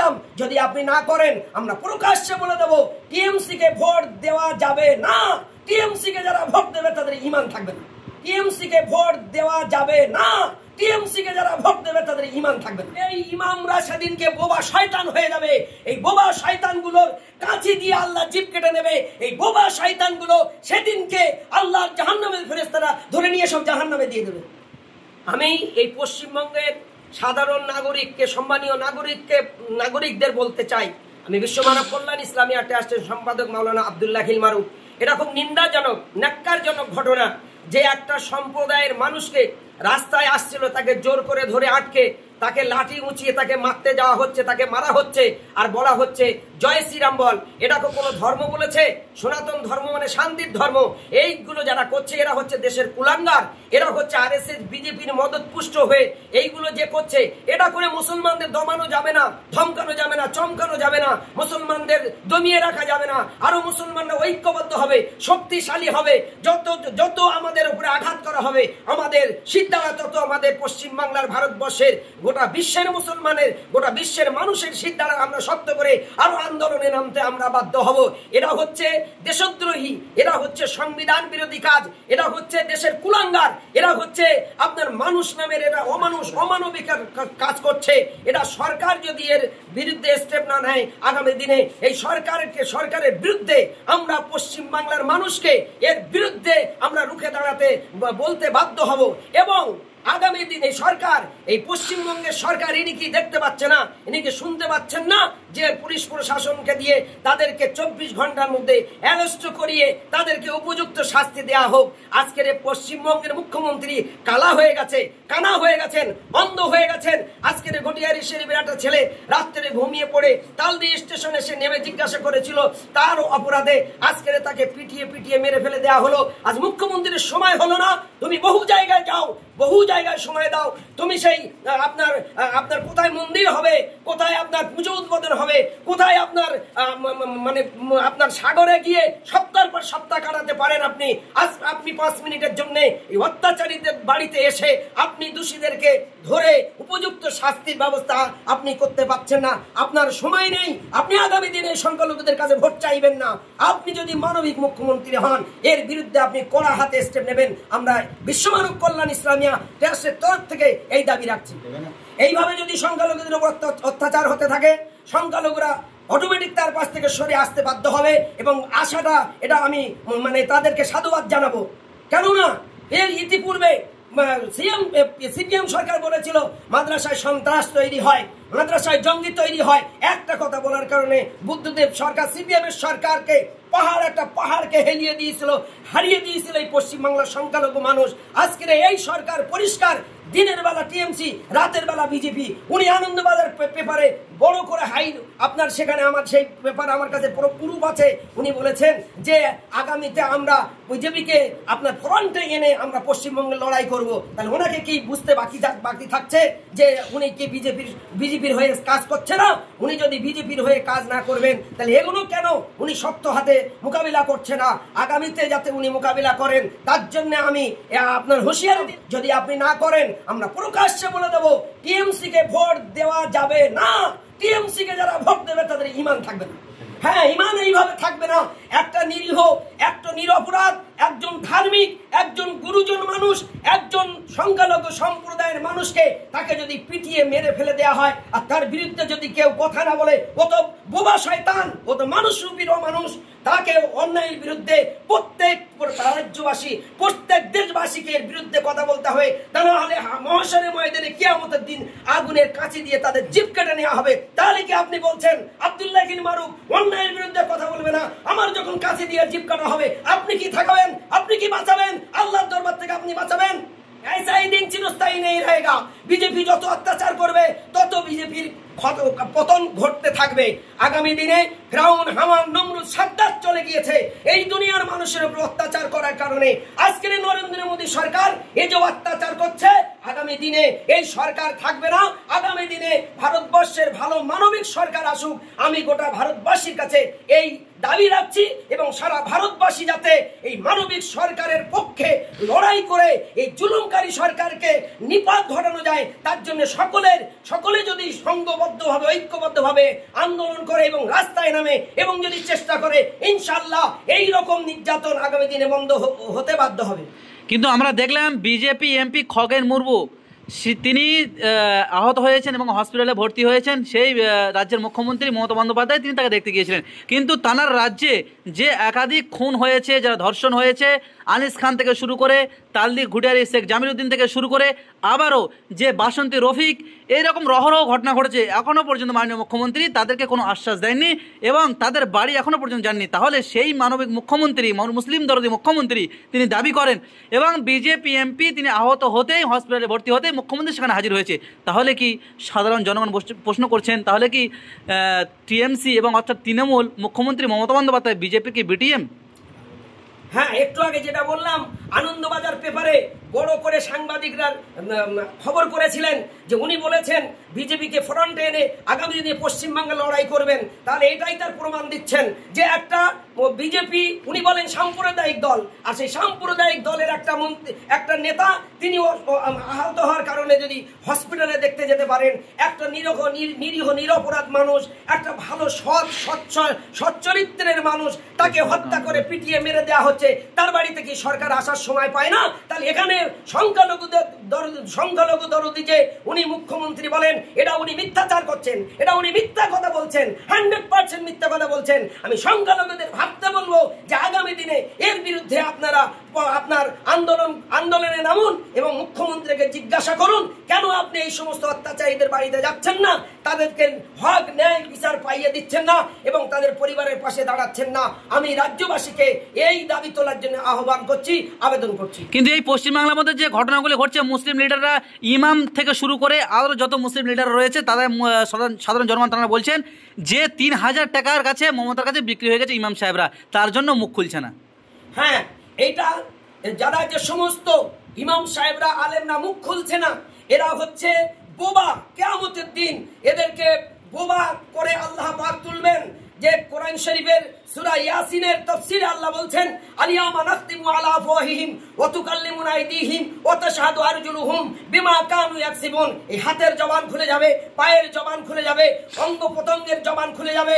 ইসলাম যদি আপনি না করেন আমরা প্রকাশ্যে বলে দেব টিএমসি কে ভোট দেওয়া যাবে না। টিএমসি কে যারা ভোট দেবে তাদের ঈমান থাকবে না। টিএমসি কে ভোট দেওয়া যাবে না। টিএমসি কে যারা ভোট দেবে তাদের ঈমান থাকবে না। এই ইমামরা সেদিনকে বোবা শয়তান হয়ে যাবে। এই বোবা শয়তানগুলোর কাঁচি দিয়ে আল্লাহ জিভ কেটে নেবে। এই বোবা শয়তানগুলো সেদিনকে আল্লাহর জাহান্নামের ফেরেশতারা ধরে নিয়ে সব জাহান্নামে দিয়ে দেবে। আমি এই পশ্চিমবঙ্গের সাধারণ নাগরিককে, সম্মানীয় নাগরিকদের বলতে চাই, আমি বিশ্ব মানব কল্যাণ ইসলামিয়া ট্রাস্টের সম্পাদক মাওলানা আব্দুল্লাহ হিল মারুফ, এটা খুব নিন্দাজনক, ন্যাক্কারজনক ঘটনা যে একটা সম্প্রদায়ের মানুষকে রাস্তায় আসছিল তাকে জোর করে ধরে আটকে তাকে লাঠি উঁচিয়ে তাকে মারতে যাওয়া হচ্ছে, তাকে মারা হচ্ছে, আর বলা হচ্ছে জয় শ্রীরাম বল। এটাকে কোনো ধর্ম বলেছে? সনাতন ধর্ম মানে শান্তির ধর্ম। এইগুলো যারা করছে এরা হচ্ছে দেশের কুলাঙ্গার, এরা হচ্ছে আরএসএস বিজেপির মদত পুষ্ট হয়ে এইগুলো যে করছে, এটা করে মুসলমানদের দমানো যাবে না, ধমকানো যাবে না, চমকানো যাবে না, মুসলমানদের দমিয়ে রাখা যাবে না। আরো মুসলমানরা ঐক্যবদ্ধ হবে, শক্তিশালী হবে। যত আমাদের উপরে আঘাত করা হবে আমাদের সিদ্ধারা, তত আমাদের পশ্চিমবাংলার, ভারতবর্ষের, গোটা বিশ্বের মুসলমানের, গোটা বিশ্বের মানুষের সিদ্ধারা আমরা শক্ত করে আরো আন্দোলনে নামতে আমরা বাধ্য হব। এরা হচ্ছে দেশদ্রোহী, এরা হচ্ছে সংবিধান বিরোধী কাজ, এরা হচ্ছে দেশের কুলাঙ্গার, এরা হচ্ছে আপনার মানুষ নামের, এরা অমানবিক কাজ করছে। এটা সরকার যদি এর বিরুদ্ধে স্টেপ না নেয়, আগামী দিনে এই সরকারের বিরুদ্ধে আমরা পশ্চিমবাংলার মানুষকে এর বিরুদ্ধে আমরা রুখে দাঁড়াতে বলতে বাধ্য হব। এবং আগামী দিনে সরকার, এই পশ্চিমবঙ্গের সরকার, ইনি কি দেখতে পাচ্ছে না, ইনি কি শুনতে পাচ্ছেন না যে পুলিশ প্রশাসনকে দিয়ে তাদেরকে 24 ঘন্টার মধ্যে অ্যারেস্ট করিয়ে তাদেরকে উপযুক্ত শাস্তি দেওয়া হোক। আজকের এই পশ্চিমবঙ্গের মুখ্যমন্ত্রী কালা হয়ে গেছে, কানা হয়ে গেছেন, অন্ধ হয়ে গেছেন। আজকের ঘটিয়ারি শরীফের একটা ছেলে রাত্রে ঘুমিয়ে পড়ে তালদি স্টেশনে এসে নেমে জিজ্ঞাসা করেছিল, তার অপরাধে আজকের তাকে পিটিয়ে মেরে ফেলে দেওয়া হলো। আজ মুখ্যমন্ত্রীর সময় হলো না? তুমি বহু জায়গায় যাও, বহু জায়গায় সময় দাও, তুমি সেই আপনার কোথায় মন্দির হবে, কোথায় আপনার পুজো উদ্বোধন হবে, কোথায় আপনার মানে আপনার সাগরে গিয়ে সপ্তাহের পর সপ্তাহ কাটাতে পারেন আপনি। আজ আপনি 5 মিনিটের জন্য এই অত্যাচারীদের বাড়িতে এসে আপনি দোষীদেরকে ধরে উপযুক্ত শাস্তির ব্যবস্থা আপনি করতে পারছেন না। আপনার সময় নেই, আপনি আগামী দিনে সংখ্যালঘুদের কাছে ভোট চাইবেন না। আপনি যদি মানবিক মুখ্যমন্ত্রী হন, এর বিরুদ্ধে আপনি কড়া হাতে স্টেপ নেবেন। আমরা বিশ্ব মানব কল্যাণ ইসলামিয়া ট্রাস্টের তরফ থেকে এই দাবি রাখছি। এইভাবে যদি সংখ্যালঘুদের উপর অত্যাচার হতে থাকে, সংখ্যালঘুরা অটোমেটিক তার পাশ থেকে সরে আসতে বাধ্য হবে। এবং আশাটা, এটা আমি মানে তাদেরকে সাধুবাদ জানাবো। কেননা এর ইতিপূর্বে সিপিএম সরকার বলেছিল মাদ্রাসায় সন্ত্রাস তৈরি হয়, মাদ্রাসায় জঙ্গি তৈরি হয়। একটা কথা বলার কারণে বুদ্ধদেব সরকার, সিপিএম এর সরকারকে পাহাড়কে হারিয়ে দিয়েছিল এই পশ্চিমবাংলার সংখ্যালঘু মানুষ। আজকের এই সরকার পরিষ্কার, দিনের বেলা টিএমসি, রাতের বেলা বিজেপি। উনি আনন্দবাজার পেপারে বড় করে আপনার সেখানে আমার সেই পেপার আমার কাছে পুরো প্রুফ আছে। উনি বলেছেন যে আগামীতে আমরা বিজেপিকে আপনার ফ্রন্টে এনে আমরা পশ্চিমবঙ্গে লড়াই করব। তাহলে ওনাকে কি বুঝতে বাকি থাকছে যে উনি কি বিজেপির হয়ে কাজ করছে না? উনি যদি বিজেপির হয়ে কাজ না করবেন তাহলে এগুলো কেন উনি শক্ত হাতে মোকাবিলা করছে না? আগামীতে যাতে উনি মোকাবিলা করেন তার জন্য আমি আপনার হুঁশিয়ারি দিই, যদি আপনি না করেন আমরা প্রকাশ্যে বলে দেব টিএমসি কে ভোট দেওয়া যাবে না। টিএমসি কে যারা ভোট দেবে তাদের ঈমান থাকবে না। হ্যাঁ, ঈমান এইভাবে থাকবে না। একটা নিরীহ, একটা নিরপরাধ, একজন ধার্মিক, একজন গুরুজন মানুষ, একজন সংখ্যালঘু সম্প্রদায়ের মানুষকে তাকে যদি পিটিয়ে মেরে ফেলে দেওয়া হয় আর তার বিরুদ্ধে যদি কেউ কথা না বলে, ও তো বোবা শয়তান, ও তো মানুষ রূপীরও মানুষ। তাকে অন্যায়ের বিরুদ্ধে প্রত্যেক রাজ্যবাসী, প্রত্যেক দেশবাসীকে এর বিরুদ্ধে কথা বলতে হবে। তা না হলে মহাশয়ের ময়দানে কিয়ামতের দিন আগুনের কাঁচি দিয়ে তাদের জিভ কেটে নেওয়া হবে। তাহলে কি আপনি বলছেন আব্দুল্লাহ হিল মারুফ অন্যায়ের বিরুদ্ধে কথা বলবে না? আমার যখন কাঁচি দিয়ে জিভ কাটা হবে আপনি কি থাকবেন? আপনি কি বাঁচাবেন? আল্লাহর দরবার থেকে আপনি বাঁচাবেন? ऐसा ही दिन चिरस्थायी नहीं रहेगा। বিজেপি যত অত্যাচার করবে তত বিজেপির পতন ঘটতে থাকবে। আগামী দিনে ফিরাউন, হামান, নমরুদ, সাদ্দাত চলে গিয়েছে এই দুনিয়ার মানুষের উপর অত্যাচার করার কারণে। আজকের নরেন্দ্র মোদী সরকার এই যে অত্যাচার করছে, আগামী দিনে এই সরকার থাকবে না। আগামী দিনে ভারতবর্ষের ভালো মানবিক সরকার আসুক। আমি গোটা ভারতবাসীর কাছে এই দাবি রাখছি এবং সারা ভারতবাসী যাতে এই মানবিক সরকারের পক্ষে লড়াই করে এই জুলুমকারী সরকারকে নিপাত ঘটানো যায়, তার জন্য সকলে যদি সংঘবদ্ধভাবে ঐক্যবদ্ধভাবে আন্দোলন করে এবং রাস্তায় নামে এবং যদি চেষ্টা করে, ইনশাআল্লাহ এই রকম নির্যাতন আগামী দিনে বন্ধ হতে বাধ্য হবে। কিন্তু আমরা দেখলাম বিজেপি এমপি খগেন মুর্মু তিনি আহত হয়েছেন এবং হসপিটালে ভর্তি হয়েছেন। সেই রাজ্যের মুখ্যমন্ত্রী মমতা বন্দ্যোপাধ্যায় তিনি তাকে দেখতে গিয়েছিলেন। কিন্তু তানার রাজ্যে যে একাধিক খুন হয়েছে, যারা ধর্ষণ হয়েছে, আনিস খান থেকে শুরু করে তালদি ঘুটিয়ারি শেখ জামিলউদ্দিন থেকে শুরু করে আবারও যে বাসন্তী রফিক, এইরকম রহরহ ঘটনা ঘটেছে, এখনও পর্যন্ত মাননীয় মুখ্যমন্ত্রী তাদেরকে কোনো আশ্বাস দেননি এবং তাদের বাড়ি এখনও পর্যন্ত যাননি। তাহলে সেই মানবিক মুখ্যমন্ত্রী, মুসলিম দরদি মুখ্যমন্ত্রী তিনি দাবি করেন এবং বিজেপি এমপি তিনি আহত হতেই হসপিটালে ভর্তি হতেই মুখ্যমন্ত্রী সেখানে হাজির হয়েছে, তাহলে কি সাধারণ জনগণ প্রশ্ন করছেন, তাহলে কি টিএমসি এবং অর্থাৎ তৃণমূল মুখ্যমন্ত্রী মমতা বন্দ্যোপাধ্যায় বিজেপি কি বিটিএম? হ্যাঁ, একটু আগে যেটা বললাম, আনন্দবাজার পেপারে বড় করে সাংবাদিকরা খবর করেছিলেন যে উনি বলেছেন বিজেপিকে ফ্রন্টে এনে আগামী দিনে পশ্চিমবঙ্গে লড়াই করবেন। তাহলে এটাই তার প্রমাণ দিচ্ছেন যে একটা বিজেপি, উনি বলেন সাম্প্রদায়িক দল, আর সেই সাম্প্রদায়িক দলের একটা নেতা তিনি আহত হওয়ার কারণে যদি হসপিটালে দেখতে যেতে পারেন, একটা নিরীহ নিরপরাধ মানুষ, একটা ভালো সচ্চরিত্রের মানুষ, তাকে হত্যা করে পিটিয়ে মেরে দেওয়া হচ্ছে, তার বাড়িতে কি সরকার আসার সময় পায় না? তাহলে এখানে সংখ্যালঘু দরদি যে উনি মুখ্যমন্ত্রী বলেন, এটা উনি মিথ্যাচার করছেন, এটা উনি মিথ্যা কথা বলছেন, 100% মিথ্যা কথা বলছেন। আমি সংখ্যালঘুদের ভাবতে বলবো যে আগামী দিনে এর বিরুদ্ধে আপনার আন্দোলনে নামুন এবং মুখ্যমন্ত্রীকে জিজ্ঞাসা করুন কেন আপনি এই সমস্ত অত্যাচারীদের বাড়িতে যাচ্ছেন না, তাদেরকে হক ন্যায় বিচার পাইয়ে দিচ্ছেন না এবং তাদের পরিবারের পাশে দাঁড়াচ্ছেন না। আমি রাজ্যবাসীকে এই দাবি তোলার জন্য আহ্বান করছি, আবেদন করছি। কিন্তু এই পশ্চিমবাংলার মধ্যে যে ঘটনাগুলি ঘটছে, মুসলিম লিডাররা, ইমাম থেকে শুরু করে আরও যত মুসলিম লিডার রয়েছে, তাদের সাধারণ জনগণ তারা বলছেন যে 3000 টাকার কাছে মমতার কাছে বিক্রি হয়ে গেছে ইমাম সাহেবরা, তার জন্য মুখ খুলছে না। হ্যাঁ, এইটা যারা যে সমস্ত ইমাম সাহেবরা আলেমরা মুখ খুলছে না, এরা হচ্ছে বোবা। কিয়ামতের দিন এদেরকে বোবা করে আল্লাহ পাক তুলবেন। যে কোরআন শরীফের সূরা ইয়াসিনের তাফসীরে আল্লাহ বলছেন, আলিয়ামা নাখতিমু আলা আফওয়াহিহিম ওয়া তুকাল্লিমুনা আইদিহিম ওয়া তাশহাদু আরজুলুহুম বিমা কানু ইয়াকসিবুন। এই হাতের জবান খুলে যাবে, পায়ের জবান খুলে যাবে, অঙ্গ প্রত্যঙ্গের জবান খুলে যাবে।